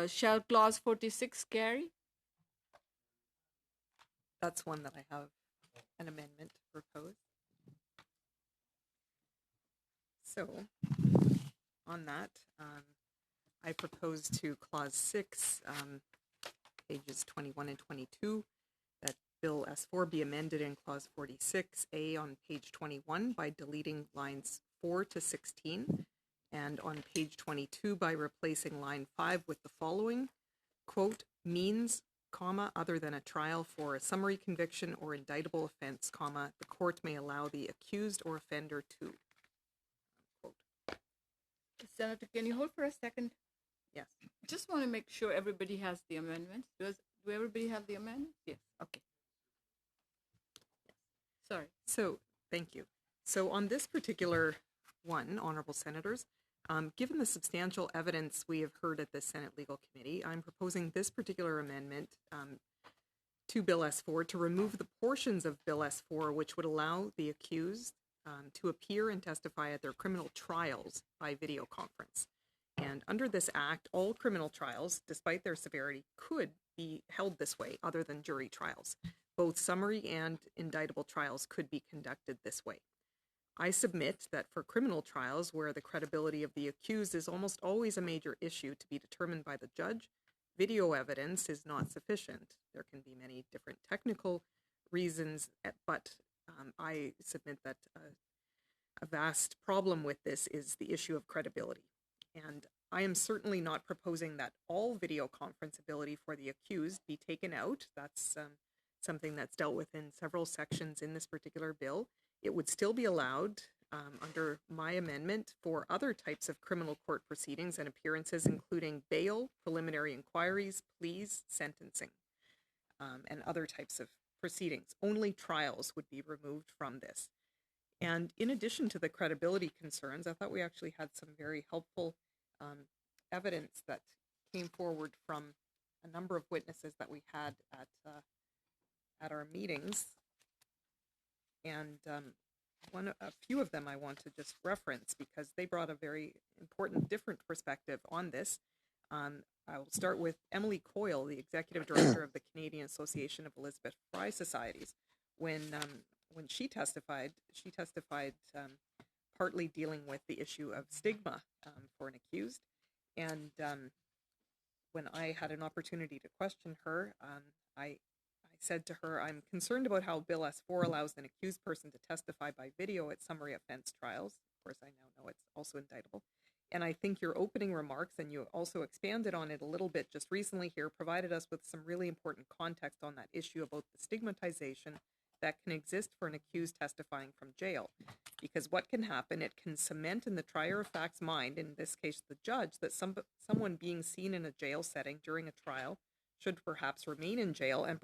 Shall clause 46 carry? That's one that I have an amendment to propose. So, on that, I propose to clause 6, pages 21 and 22, that Bill S4 be amended in clause 46A on page 21 by deleting lines 4 to 16, and on page 22 by replacing line 5 with the following, quote, means, comma, other than a trial for a summary conviction or indictable offense, comma, the court may allow the accused or offender to, quote. Senator, can you hold for a second? Yes. Just want to make sure everybody has the amendments. Do everybody have the amendments? Yes. Okay. Sorry. So, thank you. So on this particular one, honorable senators, given the substantial evidence we have heard at the Senate Legal Committee, I'm proposing this particular amendment to Bill S4 to remove the portions of Bill S4 which would allow the accused to appear and testify at their criminal trials by video conference. And under this act, all criminal trials, despite their severity, could be held this way other than jury trials. Both summary and indictable trials could be conducted this way. I submit that for criminal trials where the credibility of the accused is almost always a major issue to be determined by the judge, video evidence is not sufficient. There can be many different technical reasons, but I submit that a vast problem with this is the issue of credibility. And I am certainly not proposing that all video conference ability for the accused be taken out. That's something that's dealt with in several sections in this particular bill. It would still be allowed under my amendment for other types of criminal court proceedings and appearances, including bail, preliminary inquiries, pleas, sentencing, and other types of proceedings. Only trials would be removed from this. And in addition to the credibility concerns, I thought we actually had some very helpful evidence that came forward from a number of witnesses that we had at our meetings. And a few of them I want to just reference because they brought a very important, different perspective on this. I will start with Emily Coyle, the executive director of the Canadian Association of Elizabeth Fry Societies. When she testified partly dealing with the issue of stigma for an accused. And when I had an opportunity to question her, I said to her, I'm concerned about how Bill S4 allows an accused person to testify by video at summary offense trials. Of course, I now know it's also indictable. And I think your opening remarks, and you also expanded on it a little bit just recently here, provided us with some really important context on that issue about the stigmatization that can exist for an accused testifying from jail. Because what can happen, it can cement in the trier of fact's mind, in this case the judge, that someone being seen in a jail setting during a trial should perhaps remain in jail and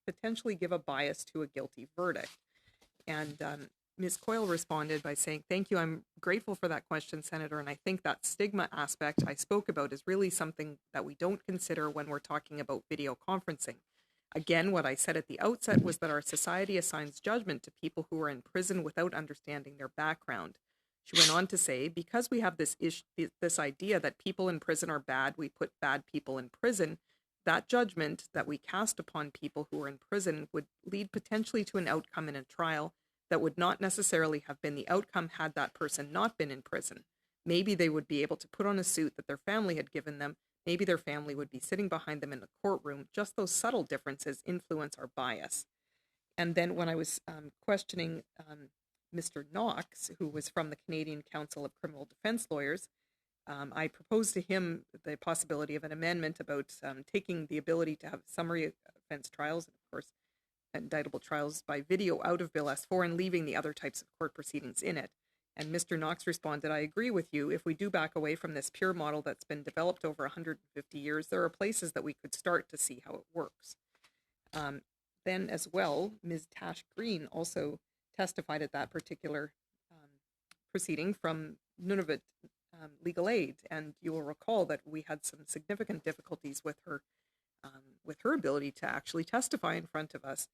potentially give a bias to a guilty verdict. And Ms. Coyle responded by saying, thank you, I'm grateful for that question, Senator, and I think that stigma aspect I spoke about is really something that we don't consider when we're talking about video conferencing. Again, what I said at the outset was that our society assigns judgment to people who are in prison without understanding their background. She went on to say, because we have this idea that people in prison are bad, we put bad people in prison, that judgment that we cast upon people who are in prison would lead potentially to an outcome in a trial that would not necessarily have been the outcome had that person not been in prison. Maybe they would be able to put on a suit that their family had given them. Maybe their family would be sitting behind them in the courtroom. Just those subtle differences influence our bias. And then when I was questioning Mr. Knox, who was from the Canadian Council of Criminal Defense Lawyers, I proposed to him the possibility of an amendment about taking the ability to have summary offense trials, and of course, indictable trials by video out of Bill S4 and leaving the other types of court proceedings in it. And Mr. Knox responded, I agree with you. If we do back away from this pure model that's been developed over 150 years, there are places that we could start to see how it works. Then as well, Ms. Tash Green also testified at that particular proceeding from Nunavut Legal Aid. And you will recall that we had some significant difficulties with her ability to actually testify in front of us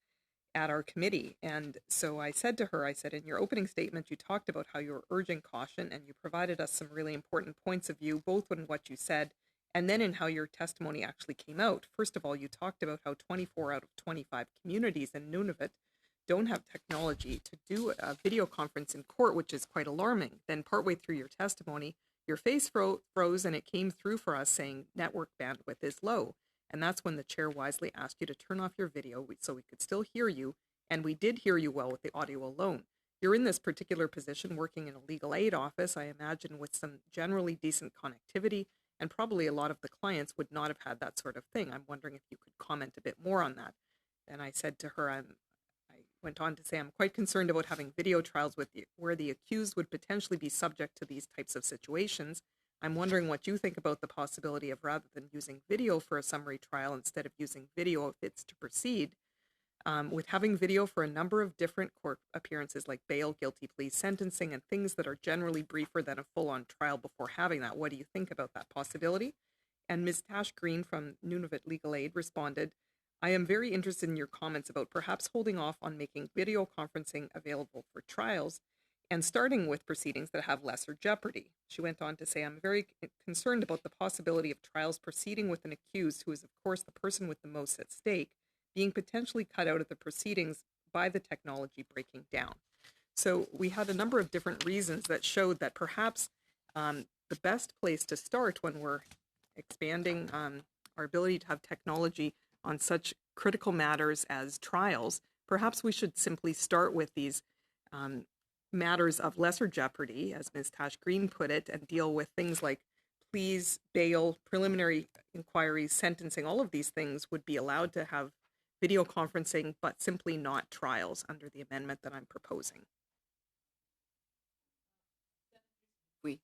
at our committee. And so I said to her, in your opening statement, you talked about how you were urging caution, and you provided us some really important points of view, both in what you said and then in how your testimony actually came out. First of all, you talked about how 24 out of 25 communities in Nunavut don't have technology to do a video conference in court, which is quite alarming. Then partway through your testimony, your face froze and it came through for us saying network bandwidth is low. And that's when the chair wisely asked you to turn off your video so we could still hear you. And we did hear you well with the audio alone. You're in this particular position working in a legal aid office, I imagine, with some generally decent connectivity, and probably a lot of the clients would not have had that sort of thing. I'm wondering if you could comment a bit more on that. Then I said to her, I went on to say, I'm quite concerned about having video trials where the accused would potentially be subject to these types of situations. I'm wondering what you think about the possibility of, rather than using video for a summary trial, instead of using video if it's to proceed, with having video for a number of different court appearances like bail, guilty plea, sentencing, and things that are generally briefer than a full-on trial before having that. What do you think about that possibility? And Ms. Tash Green from Nunavut Legal Aid responded, I am very interested in your comments about perhaps holding off on making video conferencing available for trials and starting with proceedings that have lesser jeopardy. She went on to say, I'm very concerned about the possibility of trials proceeding with an accused who is, of course, the person with the most at stake, being potentially cut out of the proceedings by the technology breaking down. So we had a number of different reasons that showed that perhaps the best place to start when we're expanding our ability to have technology on such critical matters as trials, perhaps we should simply start with these matters of lesser jeopardy, as Ms. Tash Green put it, and deal with things like pleas, bail, preliminary inquiries, sentencing. All of these things would be allowed to have video conferencing, but simply not trials under the amendment that I'm proposing. Oui.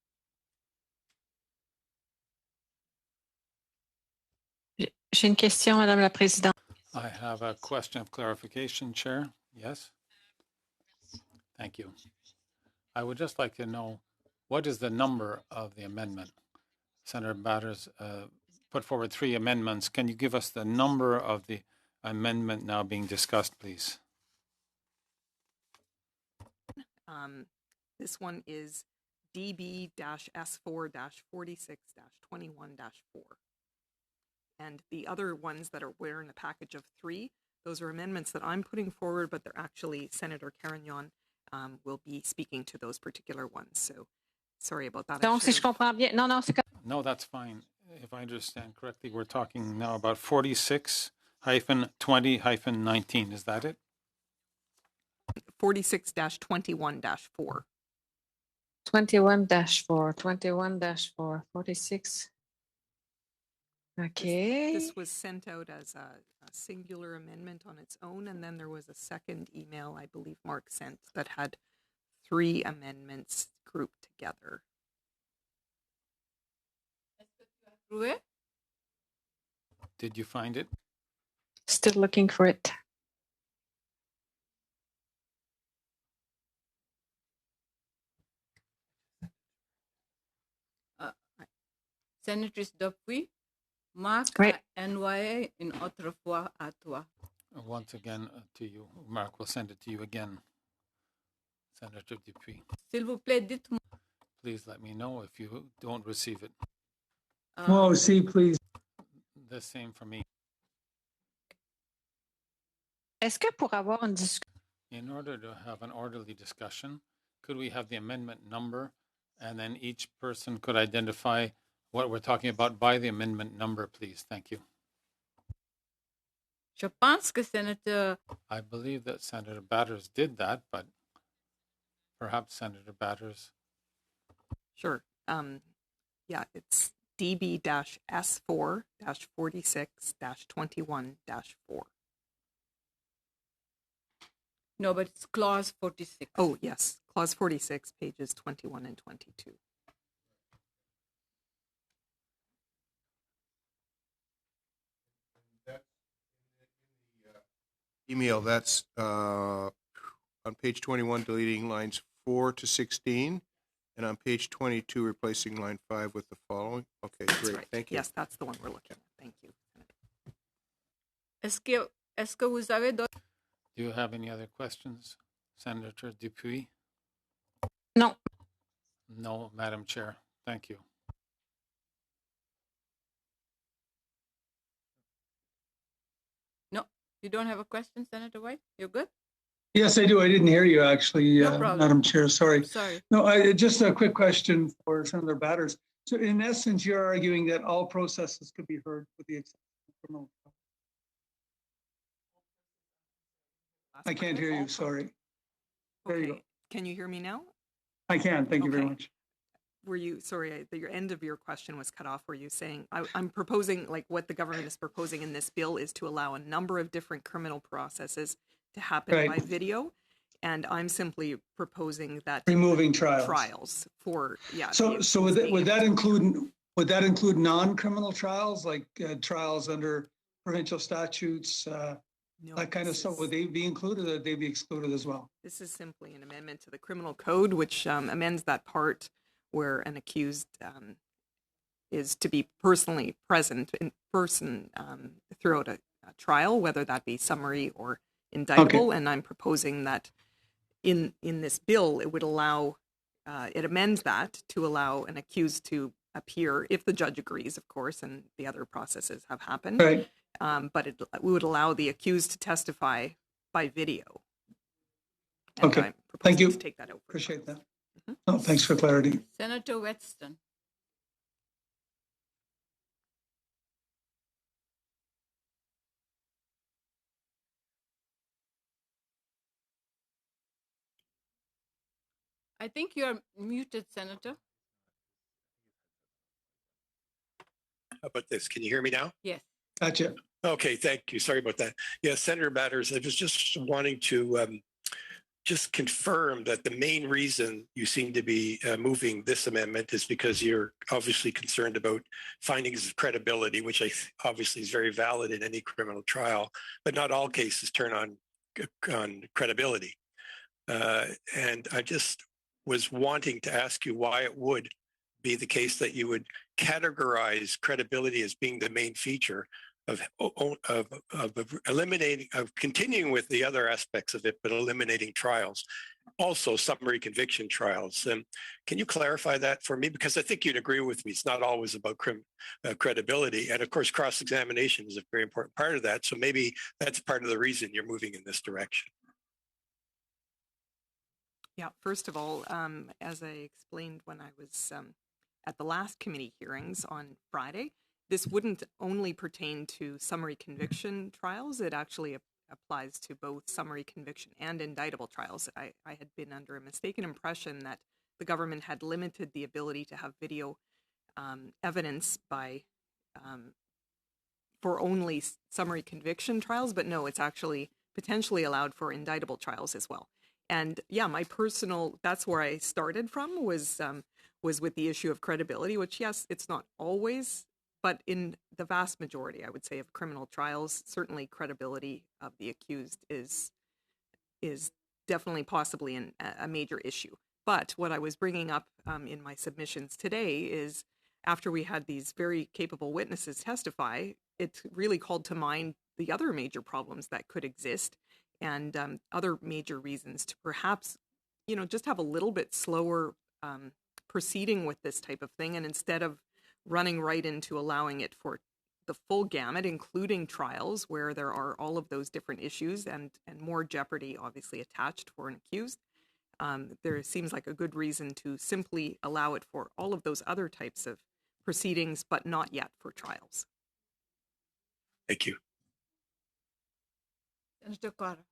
J'ai une question, Madame la Présidente. I have a question of clarification, Chair. Yes? Thank you. I would just like to know, what is the number of the amendment? Senator Batters put forward 3 amendments. Can you give us the number of the amendment now being discussed, please? This one is DB-S4-46-21-4. And the other ones that we're in a package of 3, those are amendments that I'm putting forward, but they're actually Senator Carignan will be speaking to those particular ones. So sorry about that. Donc, si je comprends bien, non, c'est No, that's fine. If I understand correctly, we're talking now about 46-20-19. Is that it? 46-21-4. 21-4, 46. Okay. This was sent out as a singular amendment on its own, and then there was a second email, I believe Mark sent, that had 3 amendments grouped together. Did you find it? Still looking for it. Sénatrice Dupuy, Marc Oui. a envoyé une autre fois à toi. Once again to you. Mark will send it to you again. Senator Dupuy. S'il vous plaît, dites-moi. Please let me know if you don't receive it. Oh, see, please. The same for me. Est-ce que pour avoir une discussion, In order to have an orderly discussion, could we have the amendment number, and then each person could identify what we're talking about by the amendment number, please? Thank you. Je pense que Sénateur I believe that Senator Batters did that, but perhaps Senator Batters. Sure. Yeah, it's DB-S4-46-21-4. No, but it's clause 46. Oh, yes. Clause 46, pages 21 and 22. Email, that's on page 21, deleting lines 4 to 16, and on page 22, replacing line 5 with the following. Okay, That's great. right. Thank you. Yes, that's the one we're looking at. Thank you. Est-ce que vous avez d'autres? Do you have any other questions, Senator Dupuy? non. No, Madam Chair. Thank you. You don't have a question, Senator White? You're good? Yes, I do. I didn't hear you actually, No problem. Madam Chair. Sorry. Sorry. No, just a quick question for Senator Batters. So in essence, you're arguing that all processes could be heard with the exception of criminal. I can't hear you. Sorry. There you go. Okay, can you hear me now? I can. Thank you very Okay. much. Were you, sorry, your end of your question was cut off. Were you saying, I'm proposing, like what the government is proposing in this bill is to allow a number of different criminal processes to happen Right. by video. And I'm simply proposing that Removing trials. trials for, yeah. So would that include non-criminal trials, like trials under provincial statutes, No, that kind of this stuff? is- Would they be included, or would they be excluded as well? This is simply an amendment to the criminal code, which amends that part where an accused is to be personally present in person throughout a trial, whether that be summary or indictable. And I'm proposing that in this bill, it would allow, it amends that to allow an accused to appear if the judge agrees, of course, and the other processes have happened. Right. But it would allow the accused to testify by video. And Okay. I'm proposing Thank you. to take that out. Appreciate that. Oh, thanks for clarity. Senator Weston. I think you're muted, Senator. How about this? Can you hear me now? Yes. Gotcha. Okay, thank you. Sorry about that. Yeah, Senator Batters, I was just wanting to just confirm that the main reason you seem to be moving this amendment is because you're obviously concerned about findings of credibility, which obviously is very valid in any criminal trial, but not all cases turn on credibility. And I just was wanting to ask you why it would be the case that you would categorize credibility as being the main feature of eliminating, of continuing with the other aspects of it, but eliminating trials, also summary conviction trials. Can you clarify that for me? Because I think you'd agree with me. It's not always about credibility. And of course, cross-examination is a very important part of that. So maybe that's part of the reason you're moving in this direction. Yeah, first of all, as I explained when I was at the last committee hearings on Friday, this wouldn't only pertain to summary conviction trials. It actually applies to both summary conviction and indictable trials. I had been under a mistaken impression that the government had limited the ability to have video evidence by for only summary conviction trials, but no, it's actually potentially allowed for indictable trials as well. And yeah, my personal, that's where I started from, was with the issue of credibility, which yes, it's not always, but in the vast majority, I would say, of criminal trials, certainly credibility of the accused is definitely possibly a major issue. But what I was bringing up in my submissions today is, after we had these very capable witnesses testify, it really called to mind the other major problems that could exist, and other major reasons to perhaps, just have a little bit slower proceeding with this type of thing. And instead of running right into allowing it for the full gamut, including trials where there are all of those different issues and more jeopardy obviously attached for an accused, there seems like a good reason to simply allow it for all of those other types of proceedings, but not yet for trials. Thank you. Senator Carter.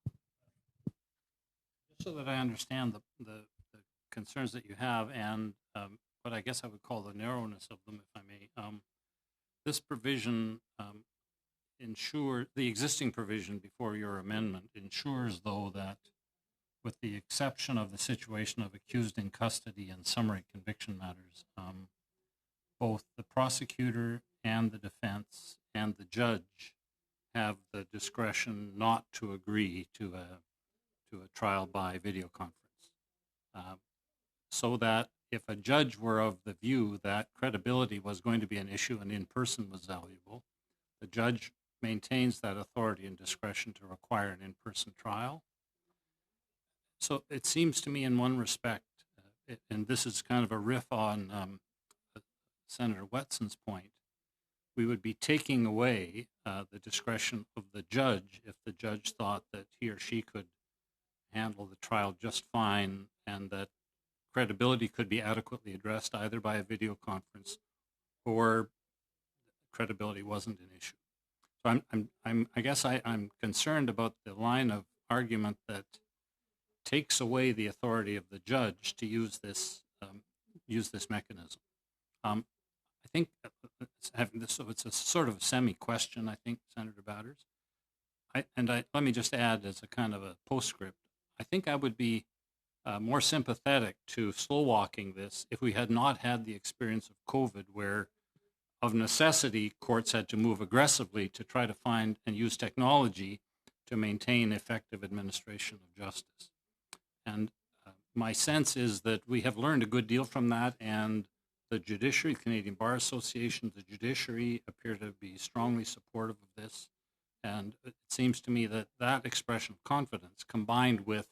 So that I understand the concerns that you have and what I guess I would call the narrowness of them, if I may. This provision the existing provision before your amendment ensures, though, that with the exception of the situation of accused in custody and summary conviction matters, both the prosecutor and the defense and the judge have the discretion not to agree to a trial by video conference. So that if a judge were of the view that credibility was going to be an issue and in person was valuable, the judge maintains that authority and discretion to require an in-person trial. So it seems to me in one respect, and this is kind of a riff on Senator Wetson's point, we would be taking away the discretion of the judge if the judge thought that he or she could handle the trial just fine and that credibility could be adequately addressed either by a video conference or credibility wasn't an issue. So I guess I'm concerned about the line of argument that takes away the authority of the judge to use this mechanism. I think it's a sort of a semi-question, I think, Senator Batters. Let me just add as a kind of a postscript, I think I would be more sympathetic to slow walking this if we had not had the experience of COVID, where of necessity courts had to move aggressively to try to find and use technology to maintain effective administration of justice. And my sense is that we have learned a good deal from that, and the judiciary, Canadian Bar Association, the judiciary appear to be strongly supportive of this. And it seems to me that that expression of confidence, combined with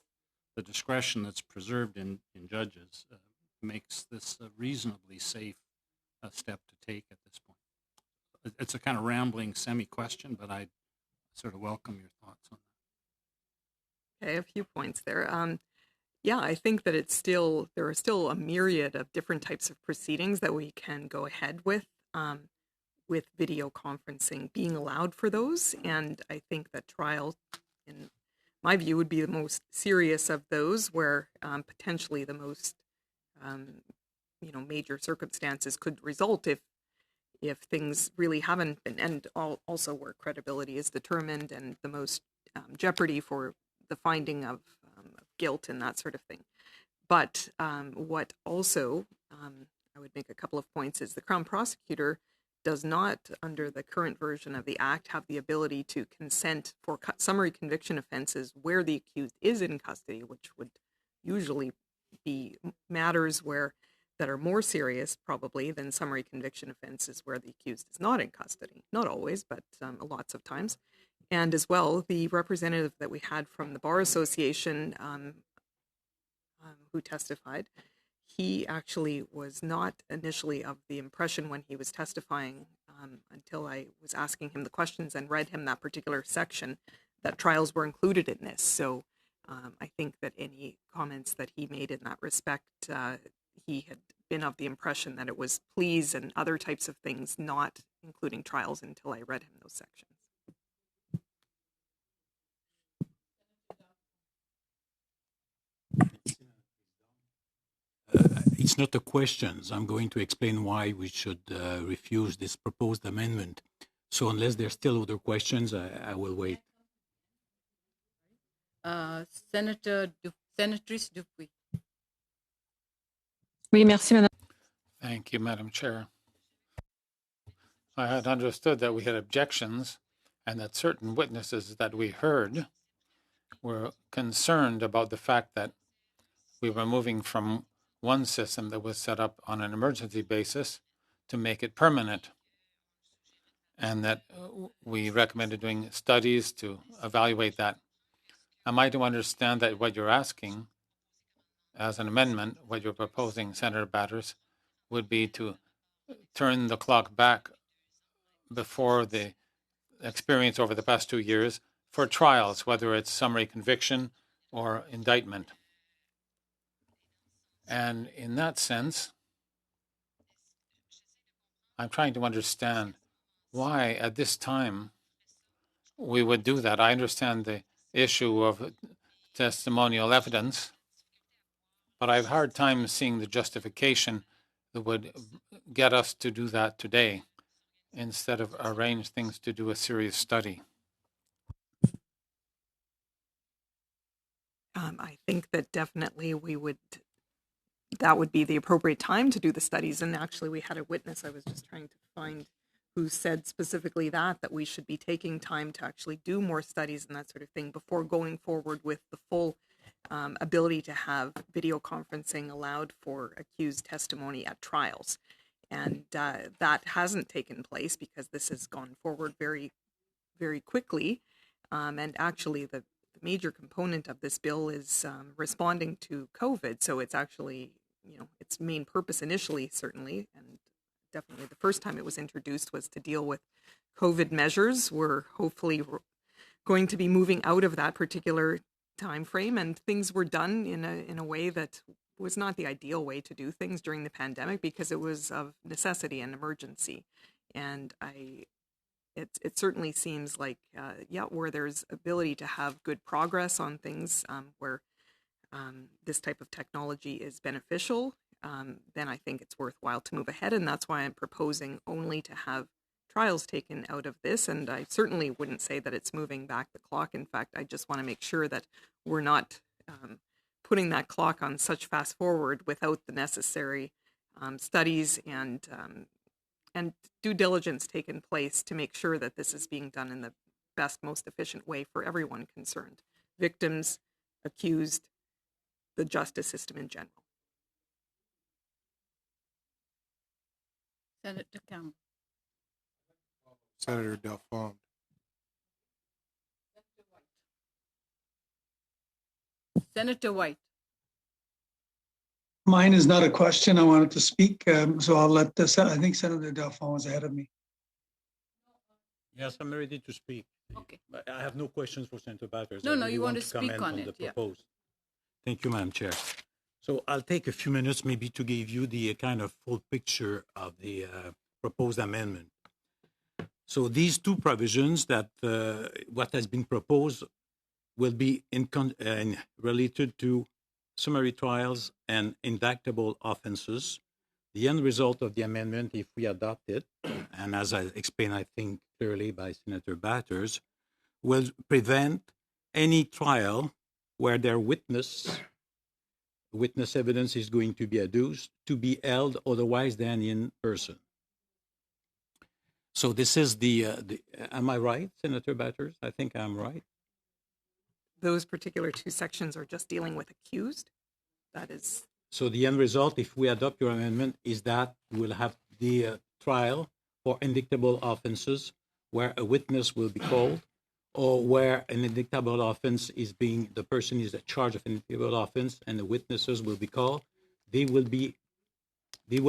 the discretion that's preserved in judges, makes this a reasonably safe step to take at this point. It's a kind of rambling semi-question, but I sort of welcome your thoughts on that. Okay, a few points there. Yeah, I think that there are still a myriad of different types of proceedings that we can go ahead with video conferencing being allowed for those. And I think that trial, in my view, would be the most serious of those, where potentially the most major circumstances could result if things really haven't been, and also where credibility is determined and the most jeopardy for the finding of guilt and that sort of thing. But what also, I would make a couple of points, is the Crown Prosecutor does not, under the current version of the Act, have the ability to consent for summary conviction offenses where the accused is in custody, which would usually be matters that are more serious, probably, than summary conviction offenses where the accused is not in custody. Not always, but lots of times. And as well, the representative that we had from the Bar Association who testified, he actually was not initially of the impression when he was testifying until I was asking him the questions and read him that particular section that trials were included in this. So I think that any comments that he made in that respect, he had been of the impression that it was pleas and other types of things, not including trials, until I read him those sections. It's not a question. I'm going to explain why we should refuse this proposed amendment. So unless there's still other questions, I will wait. Senatrice Dupuy. Oui, merci, Madame. Thank you, Madam Chair. I had understood that we had objections and that certain witnesses that we heard were concerned about the fact that we were moving from one system that was set up on an emergency basis to make it permanent, and that we recommended doing studies to evaluate that. Am I to understand that what you're asking as an amendment, what you're proposing, Senator Batters, would be to turn the clock back before the experience over the past 2 years for trials, whether it's summary conviction or indictment? And in that sense, I'm trying to understand why at this time we would do that. I understand the issue of testimonial evidence, but I have a hard time seeing the justification that would get us to do that today instead of arrange things to do a serious study. I think that definitely that would be the appropriate time to do the studies. And actually, we had a witness, I was just trying to find, who said specifically that we should be taking time to actually do more studies and that sort of thing before going forward with the full ability to have video conferencing allowed for accused testimony at trials. And that hasn't taken place because this has gone forward very, very quickly. And actually, the major component of this bill is responding to COVID. So it's actually, its main purpose initially, certainly, and definitely the first time it was introduced was to deal with COVID measures. We're hopefully going to be moving out of that particular time frame, and things were done in a way that was not the ideal way to do things during the pandemic because it was of necessity and emergency. And it certainly seems like, where there's ability to have good progress on things, where this type of technology is beneficial, then I think it's worthwhile to move ahead. And that's why I'm proposing only to have trials taken out of this. And I certainly wouldn't say that it's moving back the clock. In fact, I just want to make sure that we're not putting that clock on such fast forward without the necessary studies and due diligence taken place to make sure that this is being done in the best, most efficient way for everyone concerned, victims, accused, the justice system in general. Senator Campbell. Senator Delphond. Senator White. Mine is not a question. I wanted to speak, so I'll let I think Senator Delphond was ahead of me. Yes, I'm ready to speak. Okay. But I have no questions for Senator Batters. No, I no, really you want to speak comment on it, the yeah. proposed. Thank you, Madam Chair. So I'll take a few minutes maybe to give you the kind of full picture of the proposed amendment. So these two provisions that what has been proposed will be related to summary trials and indictable offenses. The end result of the amendment, if we adopt it, and as I explained, I think clearly by Senator Batters, will prevent any trial where their witness evidence is going to be adduced to be held otherwise than in person. So this is am I right, Senator Batters? I think I'm right. Those particular two sections are just dealing with accused. That is. So the end result, if we adopt your amendment, is that we'll have the trial for indictable offenses where a witness will be called, or where an indictable offense is the person is at charge of an indictable offense and the witnesses will be called. They will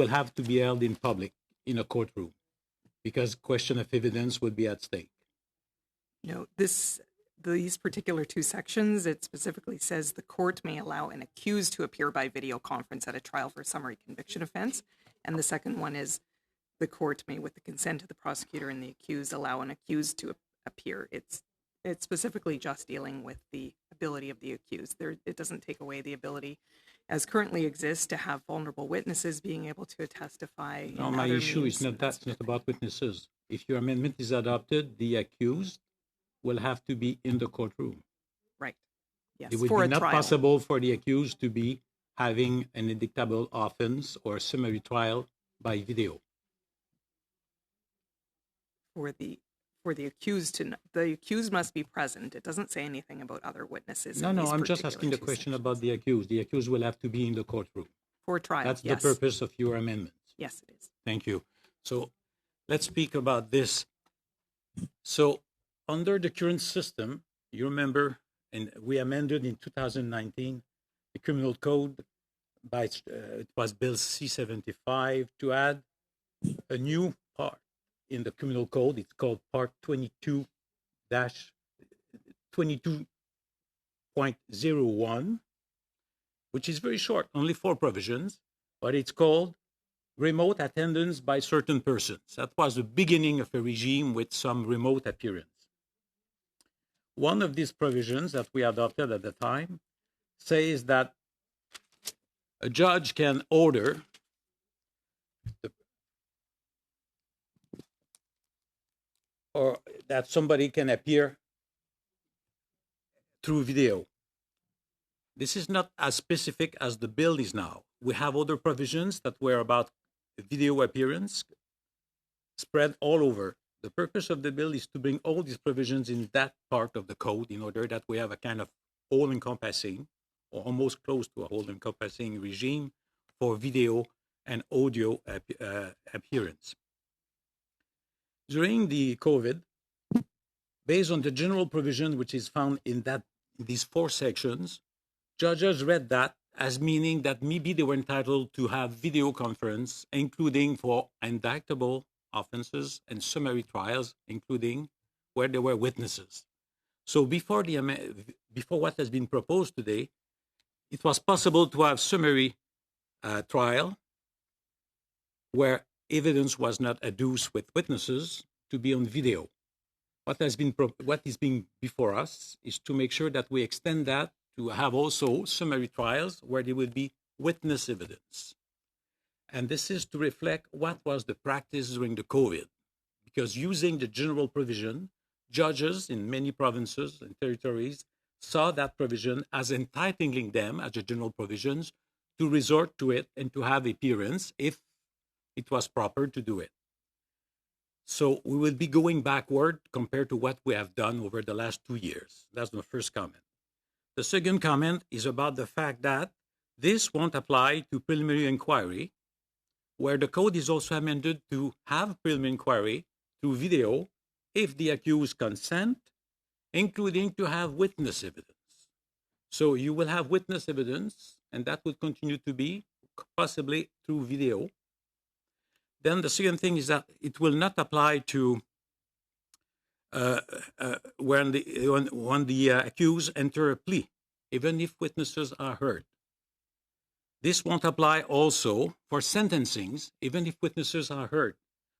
have to be held in public in a courtroom because question of evidence would be at stake. No, these particular two sections, it specifically says the court may allow an accused to appear by video conference at a trial for a summary conviction offense. And the second one is the court may, with the consent of the prosecutor and the accused, allow an accused to appear. It's specifically just dealing with the ability of the accused. It doesn't take away the ability as currently exists to have vulnerable witnesses being able to testify. No, my issue is that's not about witnesses. If your amendment is adopted, the accused will have to be in the courtroom. Right. Yes. It would be not possible for the accused to be having an indictable offense or a summary trial by video. For the accused the accused must be present. It doesn't say anything about other witnesses. No, I'm just asking the question about the accused. The accused will have to be in the courtroom. For trial, That's yes. the purpose of your amendment. Yes, it is. Thank you. So let's speak about this. So under the current system, you remember, and we amended in 2019 the criminal code by it was Bill C-75 to add a new part in the criminal code. It's called Part 22.01, which is very short, only 4 provisions, but it's called remote attendance by certain persons. That was the beginning of a regime with some remote appearance. One of these provisions that we adopted at the time says that a judge can order or that somebody can appear through video. This is not as specific as the bill is now. We have other provisions that were about video appearance spread all over. The purpose of the bill is to bring all these provisions in that part of the code in order that we have a kind of all-encompassing or almost close to a all-encompassing regime for video and audio appearance. During the COVID, based on the general provision which is found in these 4 sections, judges read that as meaning that maybe they were entitled to have video conference, including for indictable offenses and summary trials, including where there were witnesses. So before what has been proposed today, it was possible to have summary trial where evidence was not adduced with witnesses to be on video. What is being before us is to make sure that we extend that to have also summary trials where there will be witness evidence. And this is to reflect what was the practice during the COVID, because using the general provision, judges in many provinces and territories saw that provision as entitling them, as a general provisions, to resort to it and to have appearance if it was proper to do it. So we will be going backward compared to what we have done over the last 2 years. That's the first comment. The second comment is about the fact that this won't apply to preliminary inquiry, where the code is also amended to have preliminary inquiry through video if the accused consent, including to have witness evidence. So you will have witness evidence, and that will continue to be possibly through video. Then the second thing is that it will not apply to when the accused enter a plea, even if witnesses are heard. This won't apply also for sentencings, even if witnesses are heard.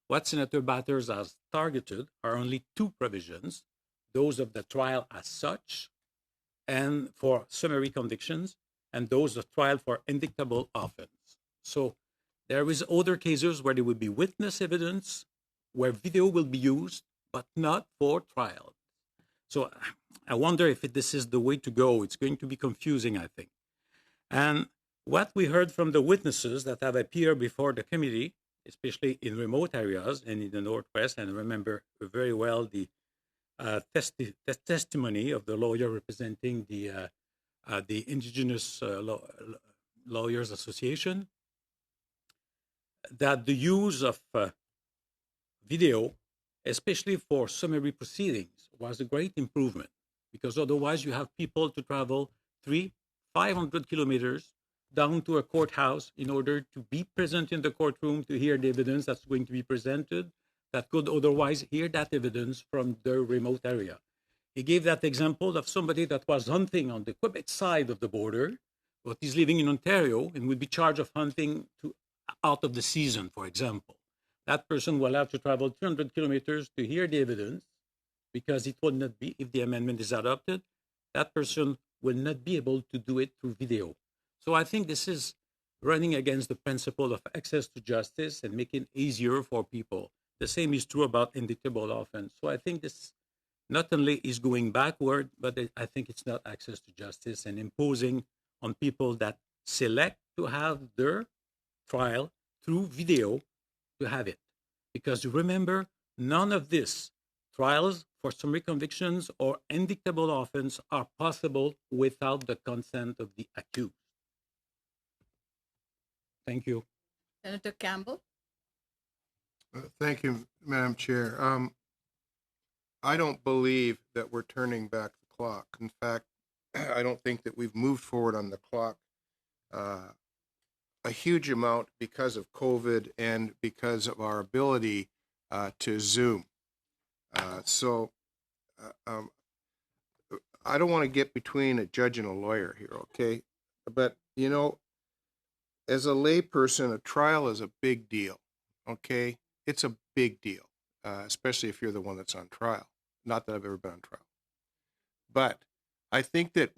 What Senator Batters has targeted are only two provisions, those of the trial as such, and for summary convictions, and those of trial for indictable offense. So there is other cases where there will be witness evidence, where video will be used, but not for trial. So I wonder if this is the way to go. It's going to be confusing, I think. And what we heard from the witnesses that have appeared before the committee, especially in remote areas and in the Northwest, and I remember very well the testimony of the lawyer representing the Indigenous Lawyers Association, that the use of video, especially for summary proceedings, was a great improvement, because otherwise you have people to travel 500 kilometers down to a courthouse in order to be present in the courtroom to hear the evidence that's going to be presented, that could otherwise hear that evidence from the remote area. He gave that example of somebody that was hunting on the Quebec side of the border, but is living in Ontario and would be charged of hunting out of the season, for example. That person will have to travel 200 kilometers to hear the evidence, because it will not be, if the amendment is adopted, that person will not be able to do it through video. So I think this is running against the principle of access to justice and making it easier for people. The same is true about indictable offense. So I think this not only is going backward, but I think it's not access to justice and imposing on people that select to have their trial through video to have it. Because remember, none of this, trials for summary convictions or indictable offense, are possible without the consent of the accused. Thank you. Senator Campbell? Thank you, Madam Chair. I don't believe that we're turning back the clock. In fact, I don't think that we've moved forward on the clock a huge amount because of COVID and because of our ability to Zoom. So I don't want to get between a judge and a lawyer here, okay? But, you know, as a layperson, a trial is a big deal, okay? It's a big deal, especially if you're the one that's on trial. Not that I've ever been on trial. But I think that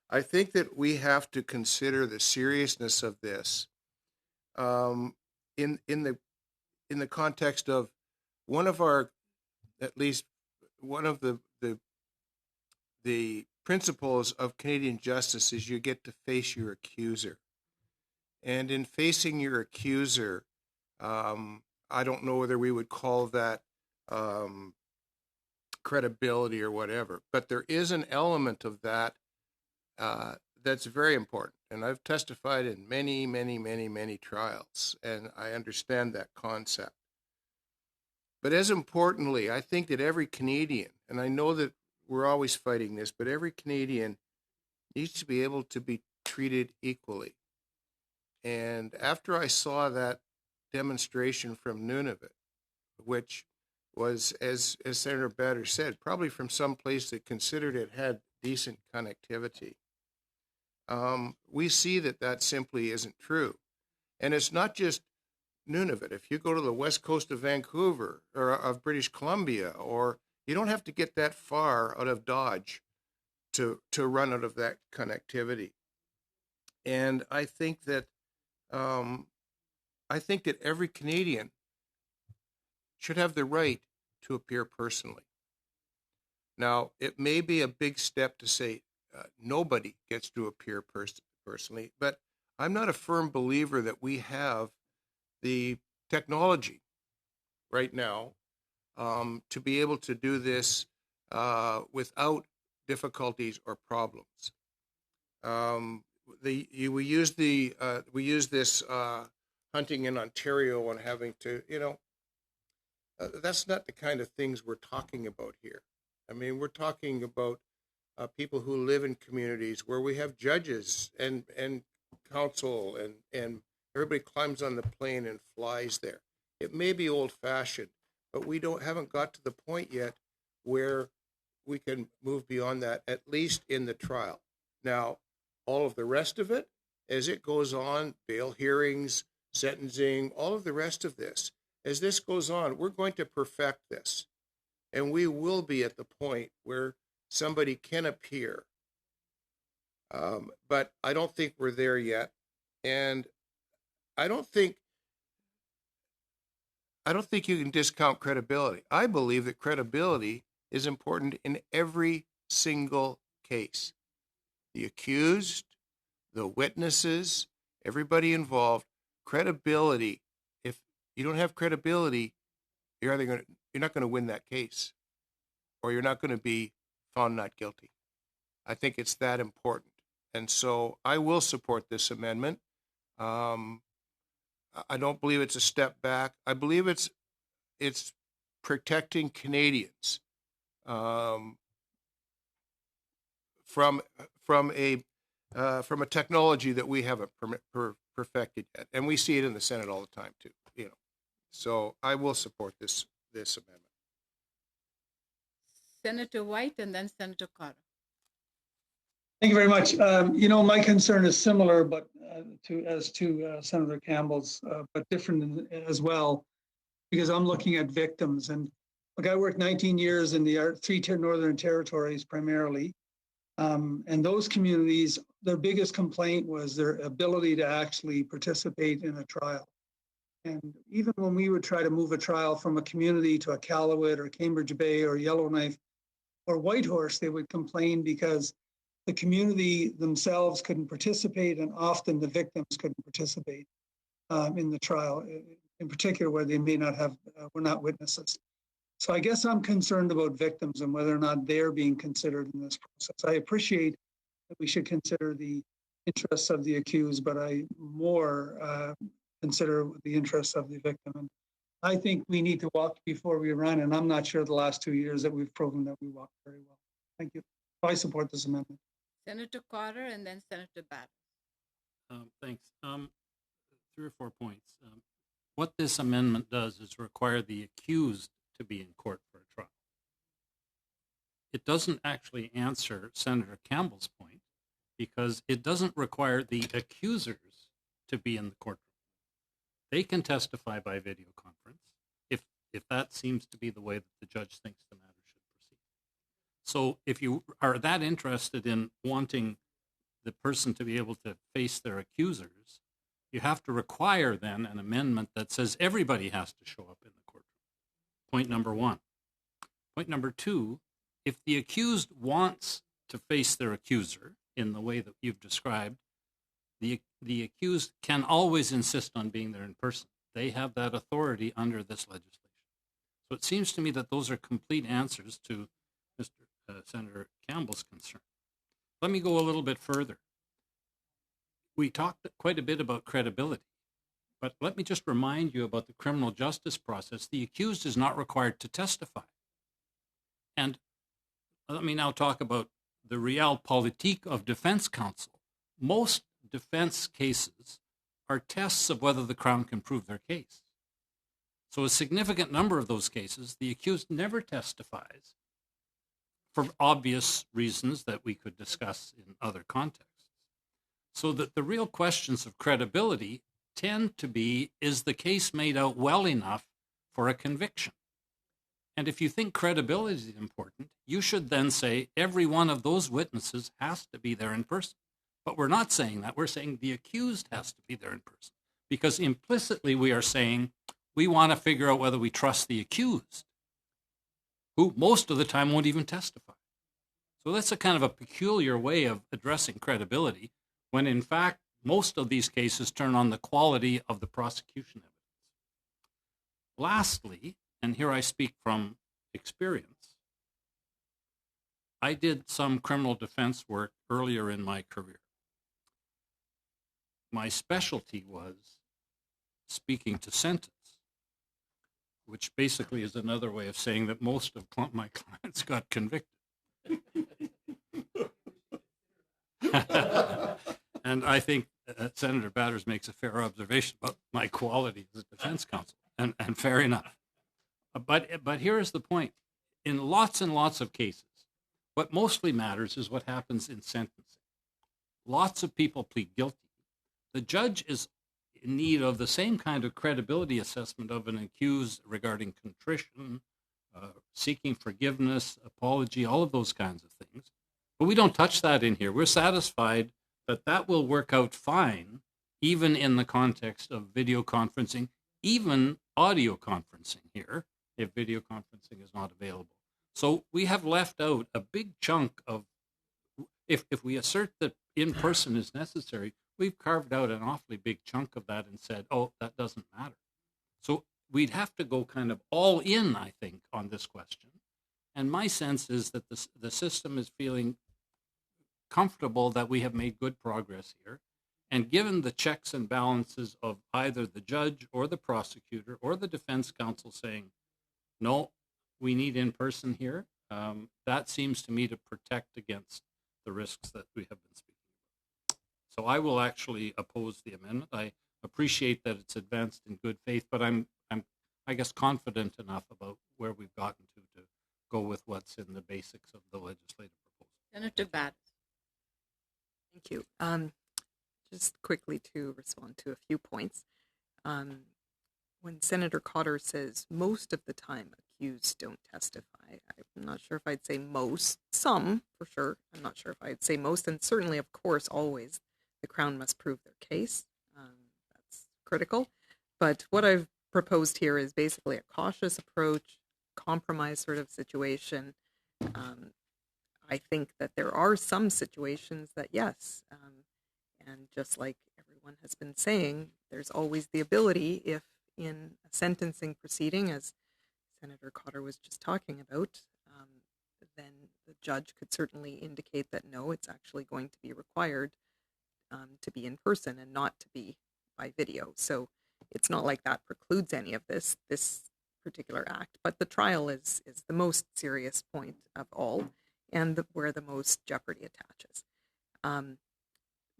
I think that we have to consider the seriousness of this in the context of one of our, at least one of the principles of Canadian justice is you get to face your accuser. And in facing your accuser, I don't know whether we would call that credibility or whatever, but there is an element of that that's very important. And I've testified in many, many, many, many trials, and I understand that concept. But as importantly, I think that every Canadian, and I know that we're always fighting this, but every Canadian needs to be able to be treated equally. And after I saw that demonstration from Nunavut, which was, as Senator Bader said, probably from some place that considered it had decent connectivity, we see that that simply isn't true. And it's not just Nunavut. If you go to the west coast of Vancouver or of British Columbia, or you don't have to get that far out of Dodge to run out of that connectivity. And I think that every Canadian should have the right to appear personally. Now, it may be a big step to say nobody gets to appear personally, but I'm not a firm believer that we have the technology right now to be able to do this without difficulties or problems. We use this hunting in Ontario and having to, that's not the kind of things we're talking about here. I mean, we're talking about people who live in communities where we have judges and council and everybody climbs on the plane and flies there. It may be old-fashioned, but we haven't got to the point yet where we can move beyond that, at least in the trial. Now, all of the rest of it, as it goes on, bail hearings, sentencing, all of the rest of this, as this goes on, we're going to perfect this. And we will be at the point where somebody can appear. But I don't think we're there yet. And I don't think you can discount credibility. I believe that credibility is important in every single case. The accused, the witnesses, everybody involved, credibility. If you don't have credibility, you're not going to win that case, or you're not going to be found not guilty. I think it's that important. And so I will support this amendment. I don't believe it's a step back. I believe it's protecting Canadians from a technology that we haven't perfected yet, and we see it in the Senate all the time too. So I will support this amendment. Senator White and then Senator Carter. Thank you very much. My concern is similar, but to Senator Campbell's, but different as well, because I'm looking at victims. And look, I worked 19 years in the three Northern Territories primarily. And those communities, their biggest complaint was their ability to actually participate in a trial. And even when we would try to move a trial from a community to a Iqaluit or Cambridge Bay or Yellowknife or Whitehorse, they would complain because the community themselves couldn't participate, and often the victims couldn't participate in the trial, in particular where they may not have, were not witnesses. So I guess I'm concerned about victims and whether or not they're being considered in this process. I appreciate that we should consider the interests of the accused, but I more consider the interests of the victim. And I think we need to walk before we run, and I'm not sure the last 2 years that we've proven that we walk very well. Thank you. I support this amendment. Senator Carter and then Senator Bader. Thanks. 3 or 4 points. What this amendment does is require the accused to be in court for a trial. It doesn't actually answer Senator Campbell's point, because it doesn't require the accusers to be in the courtroom. They can testify by video conference if that seems to be the way that the judge thinks the matter should proceed. So if you are that interested in wanting the person to be able to face their accusers, you have to require then an amendment that says everybody has to show up in the courtroom. Point number 1. Point number 2, if the accused wants to face their accuser in the way that you've described, the accused can always insist on being there in person. They have that authority under this legislation. So it seems to me that those are complete answers to Senator Campbell's concern. Let me go a little bit further. We talked quite a bit about credibility, but let me just remind you about the criminal justice process. The accused is not required to testify. And let me now talk about the realpolitik of defense counsel. Most defense cases are tests of whether the Crown can prove their case. So a significant number of those cases, the accused never testifies for obvious reasons that we could discuss in other contexts. So that the real questions of credibility tend to be, is the case made out well enough for a conviction? And if you think credibility is important, you should then say every one of those witnesses has to be there in person. But we're not saying that. We're saying the accused has to be there in person. Because implicitly we are saying we want to figure out whether we trust the accused, who most of the time won't even testify. So that's a kind of a peculiar way of addressing credibility, when in fact most of these cases turn on the quality of the prosecution evidence. Lastly, and here I speak from experience, I did some criminal defense work earlier in my career. My specialty was speaking to sentence, which basically is another way of saying that most of my clients got convicted. And I think Senator Batters makes a fair observation about my quality as a defense counsel, and fair enough. But here is the point. In lots and lots of cases, what mostly matters is what happens in sentencing. Lots of people plead guilty. The judge is in need of the same kind of credibility assessment of an accused regarding contrition, seeking forgiveness, apology, all of those kinds of things. But we don't touch that in here. We're satisfied that that will work out fine, even in the context of video conferencing, even audio conferencing here, if video conferencing is not available. So we have left out a big chunk of, if we assert that in-person is necessary, we've carved out an awfully big chunk of that and said, oh, that doesn't matter. So we'd have to go kind of all in, I think, on this question. And my sense is that the system is feeling comfortable that we have made good progress here. And given the checks and balances of either the judge or the prosecutor or the defense counsel saying, no, we need in-person here, that seems to me to protect against the risks that we have been speaking about. So I will actually oppose the amendment. I appreciate that it's advanced in good faith, but I'm I guess, confident enough about where we've gotten to go with what's in the basics of the legislative proposal. Senator Batt. Thank you. Just quickly to respond to a few points. When Senator Cotter says most of the time accused don't testify, I'm not sure if I'd say most, some for sure. I'm not sure if I'd say most, and certainly, of course, always the Crown must prove their case. That's critical. But what I've proposed here is basically a cautious approach, compromise sort of situation. I think that there are some situations that, yes, and just like everyone has been saying, there's always the ability, if in a sentencing proceeding, as Senator Cotter was just talking about, then the judge could certainly indicate that no, it's actually going to be required to be in person and not to be by video. So it's not like that precludes any of this particular act, but the trial is the most serious point of all, and where the most jeopardy attaches.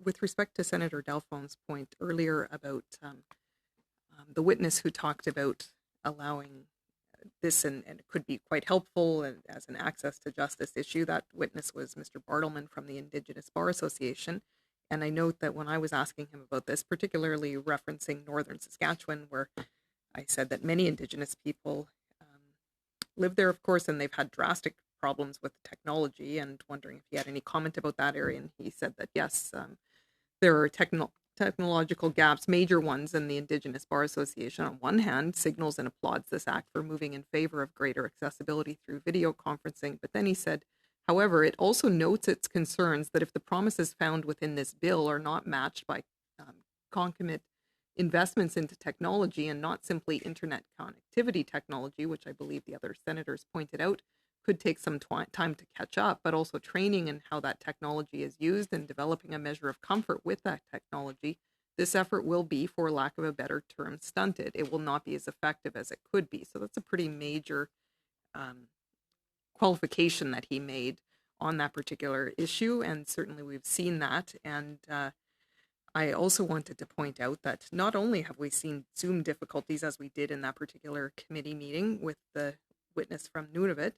With respect to Senator Delphone's point earlier about the witness who talked about allowing this, and it could be quite helpful as an access to justice issue, that witness was Mr. Bartleman from the Indigenous Bar Association. And I note that when I was asking him about this, particularly referencing Northern Saskatchewan, where I said that many Indigenous people live there, of course, and they've had drastic problems with technology, and wondering if he had any comment about that area. And he said that, yes, there are technological gaps, major ones, in the Indigenous Bar Association. On one hand, signals and applauds this act for moving in favor of greater accessibility through video conferencing. But then he said, however, it also notes its concerns that if the promises found within this bill are not matched by concomitant investments into technology, and not simply internet connectivity technology, which I believe the other senators pointed out, could take some time to catch up, but also training in how that technology is used and developing a measure of comfort with that technology, this effort will be, for lack of a better term, stunted. It will not be as effective as it could be. So that's a pretty major qualification that he made on that particular issue, and certainly we've seen that. And I also wanted to point out that not only have we seen Zoom difficulties as we did in that particular committee meeting with the witness from Nunavut,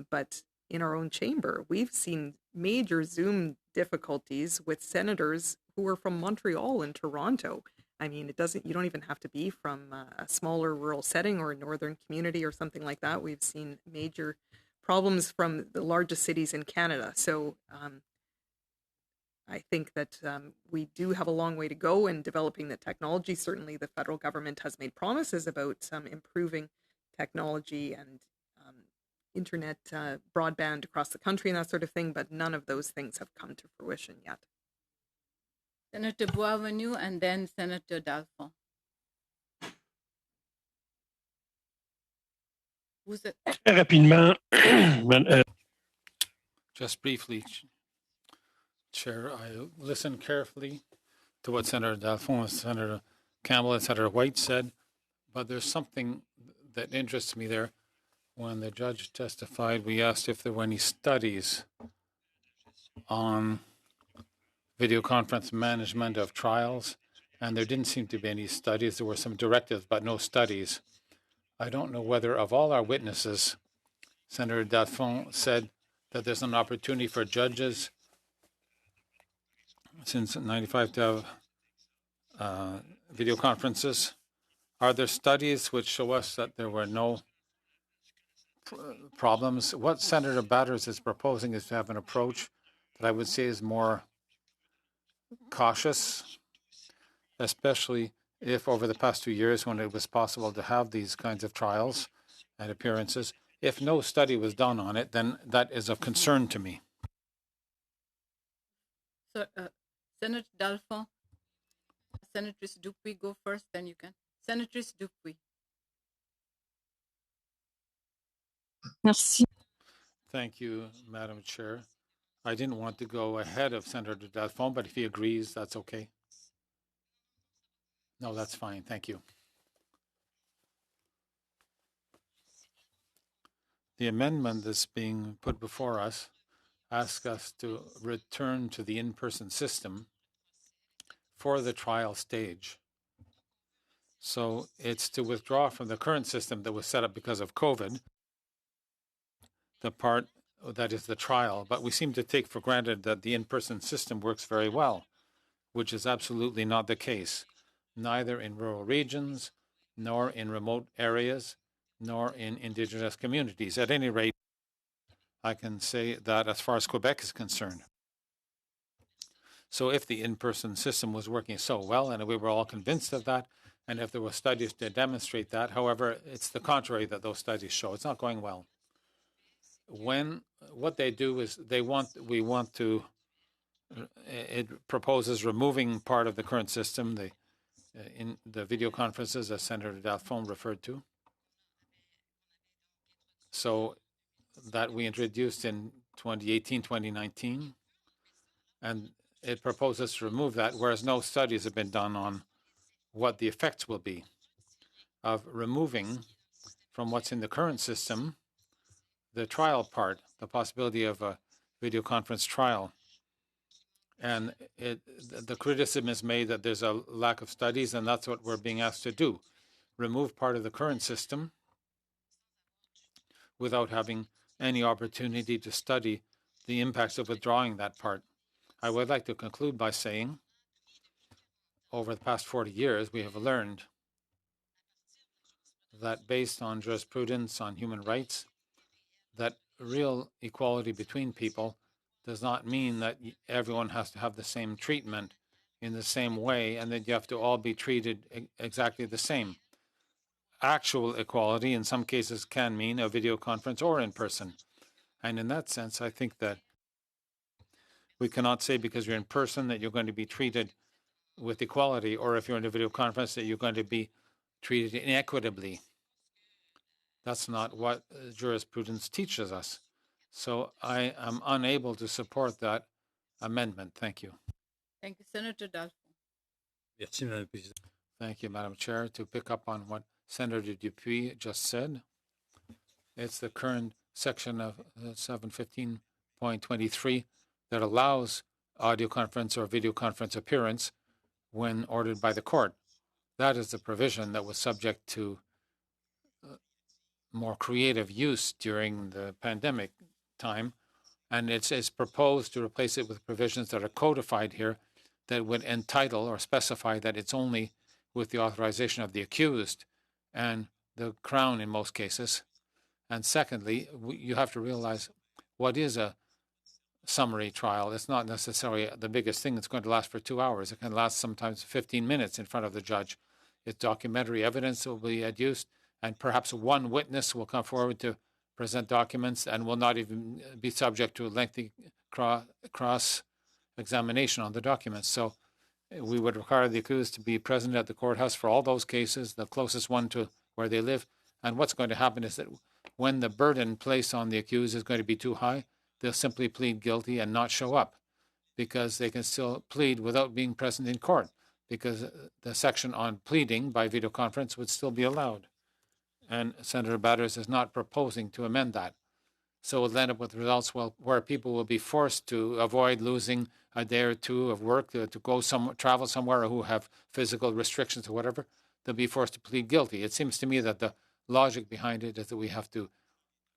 but in our own chamber, we've seen major Zoom difficulties with senators who are from Montreal and Toronto. I mean, you don't even have to be from a smaller rural setting or a northern community or something like that. We've seen major problems from the largest cities in Canada. So I think that we do have a long way to go in developing the technology. Certainly the federal government has made promises about improving technology and internet broadband across the country and that sort of thing, but none of those things have come to fruition yet. Senator Boisvenu and then Senator Dalphon. Who's it? Très rapidement, Just briefly, Chair, I listened carefully to what Senator Dalphon, Senator Campbell, and Senator White said, but there's something that interests me there. When the judge testified, we asked if there were any studies on video conference management of trials, and there didn't seem to be any studies. There were some directives, but no studies. I don't know whether of all our witnesses, Senator Dalphon said that there's an opportunity for judges since 95 to have video conferences. Are there studies which show us that there were no problems? What Senator Batters is proposing is to have an approach that I would say is more cautious, especially if over the past 2 years when it was possible to have these kinds of trials and appearances, if no study was done on it, then that is of concern to me. So, Senator Dalphon, Senatrice Dupuy, go first, then you can. Senatrice Dupuy. Merci. Thank you, Madam Chair. I didn't want to go ahead of Senator Dalphon, but if he agrees, that's okay. No, that's fine. Thank you. The amendment that's being put before us asks us to return to the in-person system for the trial stage. So it's to withdraw from the current system that was set up because of COVID, the part that is the trial, but we seem to take for granted that the in-person system works very well, which is absolutely not the case, neither in rural regions, nor in remote areas, nor in Indigenous communities. At any rate, I can say that as far as Quebec is concerned. So if the in-person system was working so well, and we were all convinced of that, and if there were studies to demonstrate that, however, it's the contrary that those studies show. It's not going well. What they do is it proposes removing part of the current system, in the video conferences, as Senator Dalphon referred to. So that we introduced in 2018, 2019, and it proposes to remove that, whereas no studies have been done on what the effects will be of removing from what's in the current system the trial part, the possibility of a video conference trial. And the criticism is made that there's a lack of studies, and that's what we're being asked to do. Remove part of the current system without having any opportunity to study the impacts of withdrawing that part. I would like to conclude by saying, over the past 40 years, we have learned that based on jurisprudence on human rights, that real equality between people does not mean that everyone has to have the same treatment in the same way and that you have to all be treated exactly the same. Actual equality in some cases can mean a video conference or in person. And in that sense, I think that we cannot say because you're in person that you're going to be treated with equality, or if you're in a video conference that you're going to be treated inequitably. That's not what jurisprudence teaches us. So I am unable to support that amendment. Thank you. Thank you, Senator Dalphon. Merci, Madame la Présidente. Thank you, Madam Chair. To pick up on what Senator Dupuy just said, it's the current section of 715 7.23 that allows audio conference or video conference appearance when ordered by the court. That is the provision that was subject to more creative use during the pandemic time. And it's proposed to replace it with provisions that are codified here that would entitle or specify that it's only with the authorization of the accused and the Crown in most cases. And secondly, you have to realize what is a summary trial. It's not necessarily the biggest thing. It's going to last for 2 hours. It can last sometimes 15 minutes in front of the judge. It's documentary evidence that will be adduced, and perhaps one witness will come forward to present documents and will not even be subject to a lengthy cross examination on the documents. So we would require the accused to be present at the courthouse for all those cases, the closest one to where they live. And what's going to happen is that when the burden placed on the accused is going to be too high, they'll simply plead guilty and not show up, because they can still plead without being present in court, because the section on pleading by video conference would still be allowed. And Senator Batters is not proposing to amend that. So we'll end up with results where people will be forced to avoid losing a day or two of work to go travel somewhere, or who have physical restrictions or whatever. They'll be forced to plead guilty. It seems to me that the logic behind it is that we have to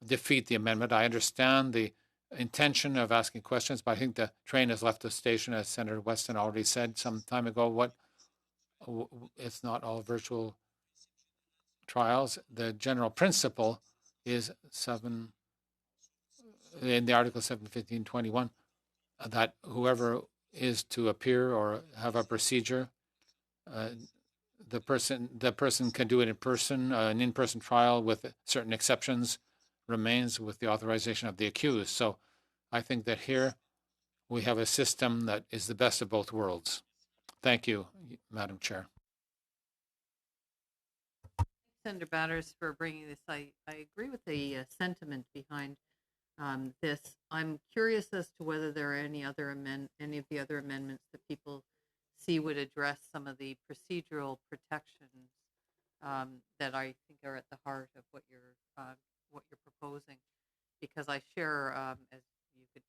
defeat the amendment. I understand the intention of asking questions, but I think the train has left the station, as Senator Weston already said some time ago. It's not all virtual trials. The general principle is in the Article 715.21 that whoever is to appear or have a procedure, the person can do it in person. An in-person trial with certain exceptions remains with the authorization of the accused. So I think that here we have a system that is the best of both worlds. Thank you, Madam Chair. Senator Batters, for bringing this. I agree with the sentiment behind this. I'm curious as to whether there are any of the other amendments that people see would address some of the procedural protections that I think are at the heart of what you're proposing. Because I share, as you could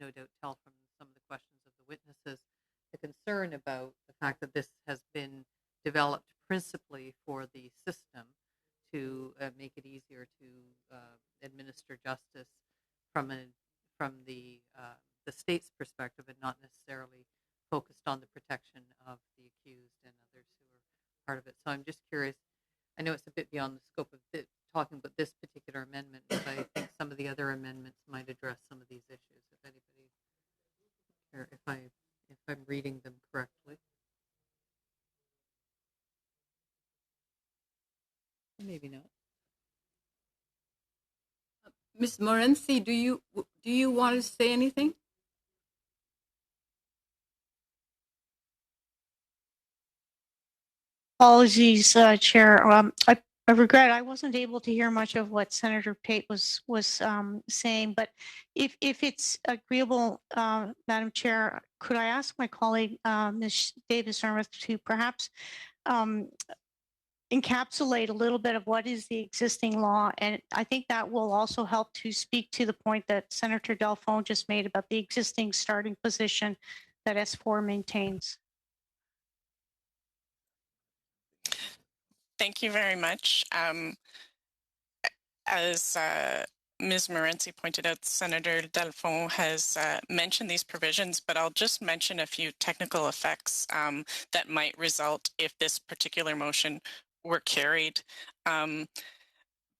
no doubt tell from some of the questions of the witnesses, the concern about the fact that this has been developed principally for the system to make it easier to administer justice from the state's perspective, and not necessarily focused on the protection of the accused and others who are part of it. So I'm just curious. I know it's a bit beyond the scope of talking about this particular amendment, but I think some of the other amendments might address some of these issues. If anybody, or if I'm reading them correctly. Maybe not. Ms. Morency, do you want to say anything? Apologies, Chair. I regret I wasn't able to hear much of what Senator Pate was saying, but if it's agreeable, Madam Chair, could I ask my colleague, Ms. Davis-Armith, to perhaps encapsulate a little bit of what is the existing law? And I think that will also help to speak to the point that Senator Delphone just made about the existing starting position that S4 maintains. Thank you very much. As Ms. Morency pointed out, Senator Delphone has mentioned these provisions, but I'll just mention a few technical effects that might result if this particular motion were carried.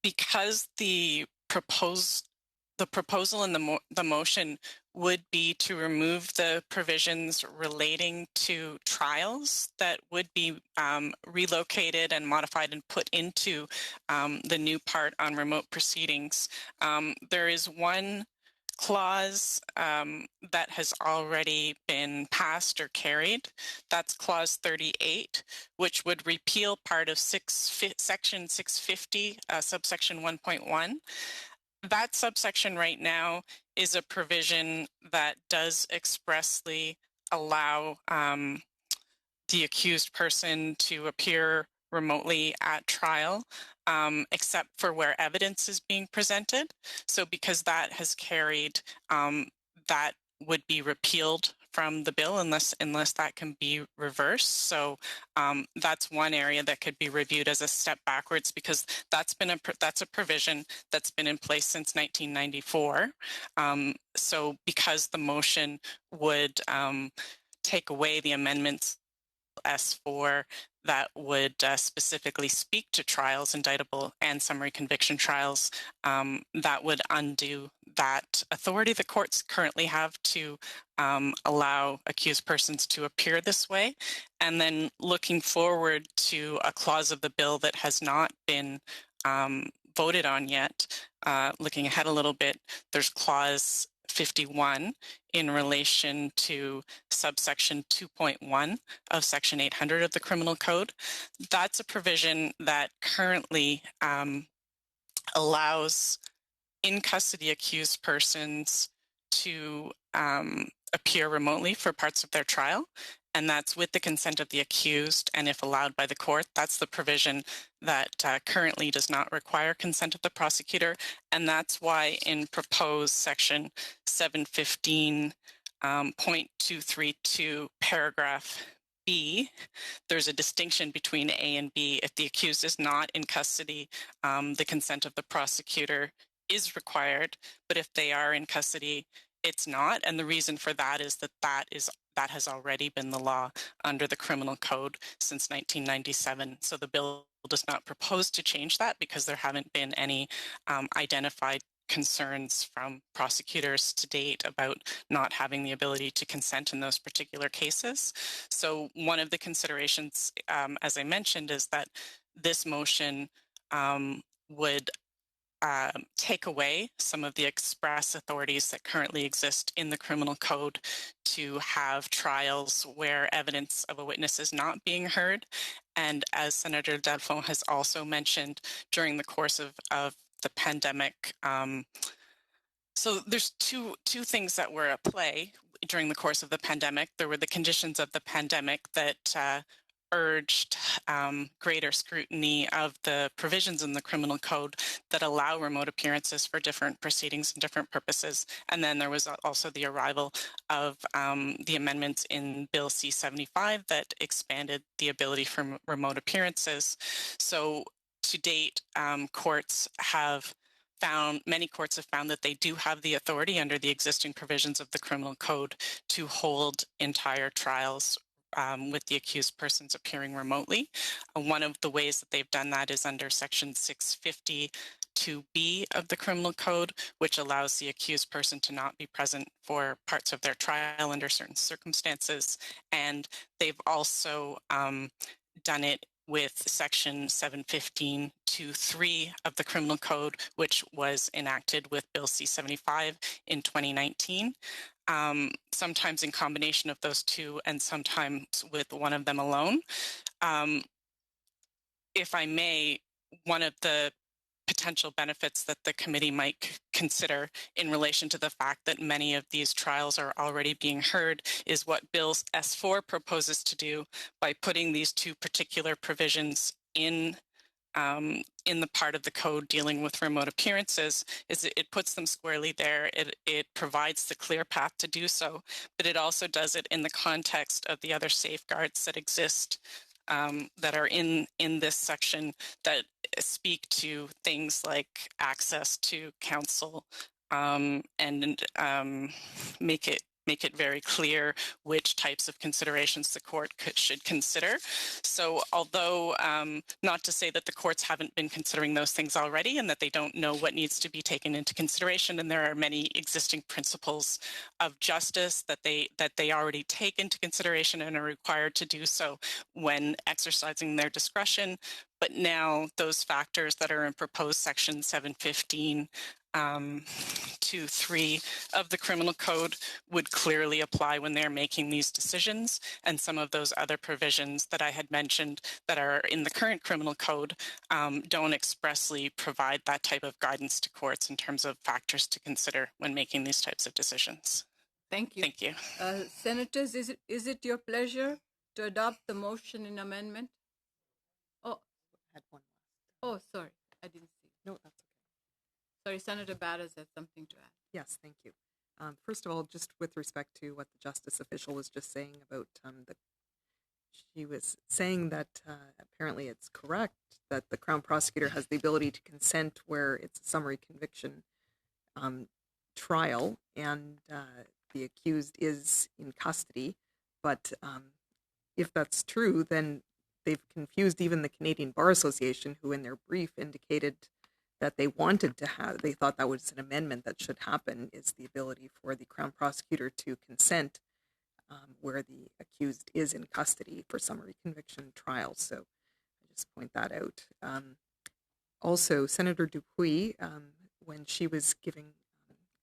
Because the proposal in the motion would be to remove the provisions relating to trials that would be relocated and modified and put into the new part on remote proceedings. There is one clause that has already been passed or carried. That's clause 38, which would repeal part of section 650, subsection 1.1. That subsection right now is a provision that does expressly allow the accused person to appear remotely at trial, except for where evidence is being presented. So because that has carried, that would be repealed from the bill unless that can be reversed. So that's one area that could be reviewed as a step backwards, because that's a provision that's been in place since 1994. So because the motion would take away the amendments S4 that would specifically speak to trials, indictable and summary conviction trials, that would undo that authority the courts currently have to allow accused persons to appear this way. And then looking forward to a clause of the bill that has not been voted on yet, looking ahead a little bit, there's clause 51 in relation to subsection 2.1 of section 800 of the criminal code. That's a provision that currently allows in custody accused persons to appear remotely for parts of their trial. And that's with the consent of the accused, and if allowed by the court. That's the provision that currently does not require consent of the prosecutor. And that's why in proposed section 715.232 paragraph B, there's a distinction between A and B. If the accused is not in custody, the consent of the prosecutor is required, but if they are in custody, it's not. And the reason for that is that has already been the law under the criminal code since 1997. So the bill does not propose to change that, because there haven't been any identified concerns from prosecutors to date about not having the ability to consent in those particular cases. So one of the considerations, as I mentioned, is that this motion would take away some of the express authorities that currently exist in the criminal code to have trials where evidence of a witness is not being heard. And as Senator Delfont has also mentioned, during the course of the pandemic, so there's two things that were at play during the course of the pandemic. There were the conditions of the pandemic that urged greater scrutiny of the provisions in the criminal code that allow remote appearances for different proceedings and different purposes. And then there was also the arrival of the amendments in Bill C-75 that expanded the ability for remote appearances. So to date, many courts have found that they do have the authority under the existing provisions of the criminal code to hold entire trials with the accused persons appearing remotely. One of the ways that they've done that is under section 652B of the criminal code, which allows the accused person to not be present for parts of their trial under certain circumstances. And they've also done it with section 715.2.3 of the criminal code, which was enacted with Bill C-75 in 2019. Sometimes in combination of those two, and sometimes with one of them alone. If I may, one of the potential benefits that the committee might consider in relation to the fact that many of these trials are already being heard is what Bill S4 proposes to do by putting these two particular provisions in the part of the code dealing with remote appearances. Is it puts them squarely there. It provides the clear path to do so, but it also does it in the context of the other safeguards that exist that are in this section that speak to things like access to counsel and make it very clear which types of considerations the court should consider. So although not to say that the courts haven't been considering those things already and that they don't know what needs to be taken into consideration, and there are many existing principles of justice that they already take into consideration and are required to do so when exercising their discretion. But now those factors that are in proposed section 715.2.3 of the criminal code would clearly apply when they're making these decisions. And some of those other provisions that I had mentioned that are in the current criminal code don't expressly provide that type of guidance to courts in terms of factors to consider when making these types of decisions. Thank you. Thank you. Senators, is it your pleasure to adopt the motion in amendment? Oh, Had one. oh, sorry, I didn't see. No, that's okay. Sorry, Senator Batters has something to add. Yes, thank you. First of all, just with respect to what the justice official was just saying about she was saying that apparently it's correct that the Crown prosecutor has the ability to consent where it's a summary conviction trial and the accused is in custody. But if that's true, then they've confused even the Canadian Bar Association, who in their brief indicated that they thought that was an amendment that should happen, is the ability for the Crown prosecutor to consent where the accused is in custody for summary conviction trials. So I just point that out. Also, Senator Dupuis, when she was giving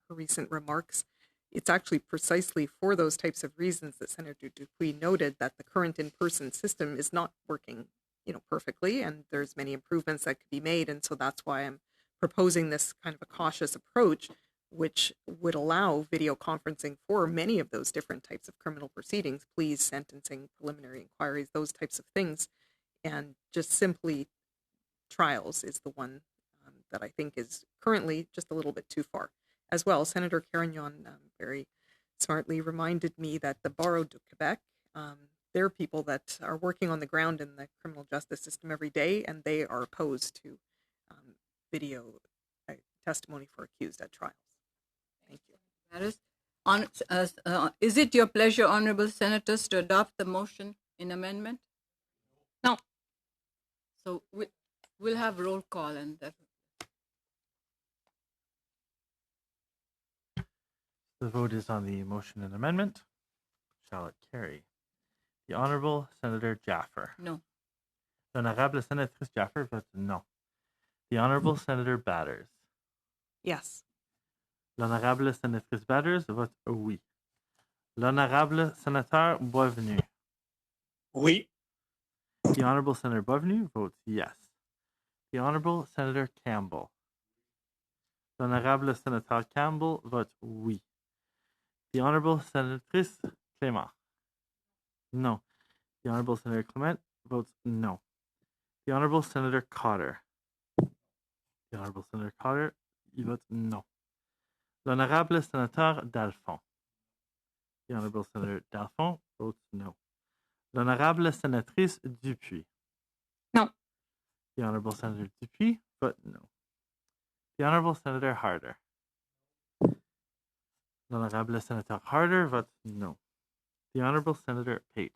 her recent remarks, it's actually precisely for those types of reasons that Senator Dupuis noted that the current in-person system is not working, perfectly, and there's many improvements that could be made. And so that's why I'm proposing this kind of a cautious approach, which would allow video conferencing for many of those different types of criminal proceedings, pleas, sentencing, preliminary inquiries, those types of things. And just simply trials is the one that I think is currently just a little bit too far. As well, Senator Carignan very smartly reminded me that the Barreau de Quebec, they're people that are working on the ground in the criminal justice system every day, and they are opposed to video testimony for accused at trials. Thank you. Is it your pleasure, honorable senators, to adopt the motion in amendment? No. So we'll have roll call and that. The vote is on the motion and amendment. Shall it carry? The Honourable Senator Jaffer. No. L'Honorable Sénatrice Jaffer votes no. The Honourable Senator Batters. Yes. L'Honorable Sénatrice Batters vote oui. L'Honorable Sénateur Boisvenu. Oui. The Honourable Senator Boisvenu votes yes. The Honourable Senator Campbell. L'Honorable Senator Campbell votes oui. The Honourable Senatrice Clément. No. The Honourable Senator Clement votes no. The Honourable Senator Cotter. The Honourable Senator Cotter votes no. L'Honorable Senateur Dalphon. The Honourable Senator Dalphon votes no. L'Honorable Sénatrice Dupuis. No. The Honourable Senator Dupuis votes no. The Honourable Senator Harder. L'Honorable Senator Harder votes no. The Honourable Senator Pate.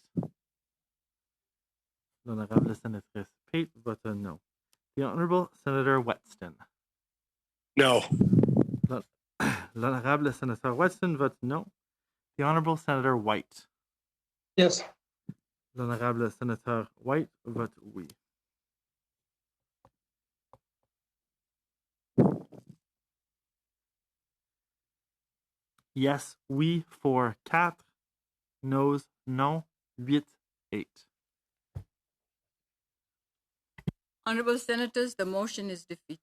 L'Honorable Senatrice Pate votes no. The Honourable Senator Whetstone. No. L'Honorable Senator Whetstone votes no. The Honourable Senator White. Yes. L'Honorable Senator White votes oui. Yes, oui for 4. No's, non, 8, 8. Honorable senators, the motion is defeated.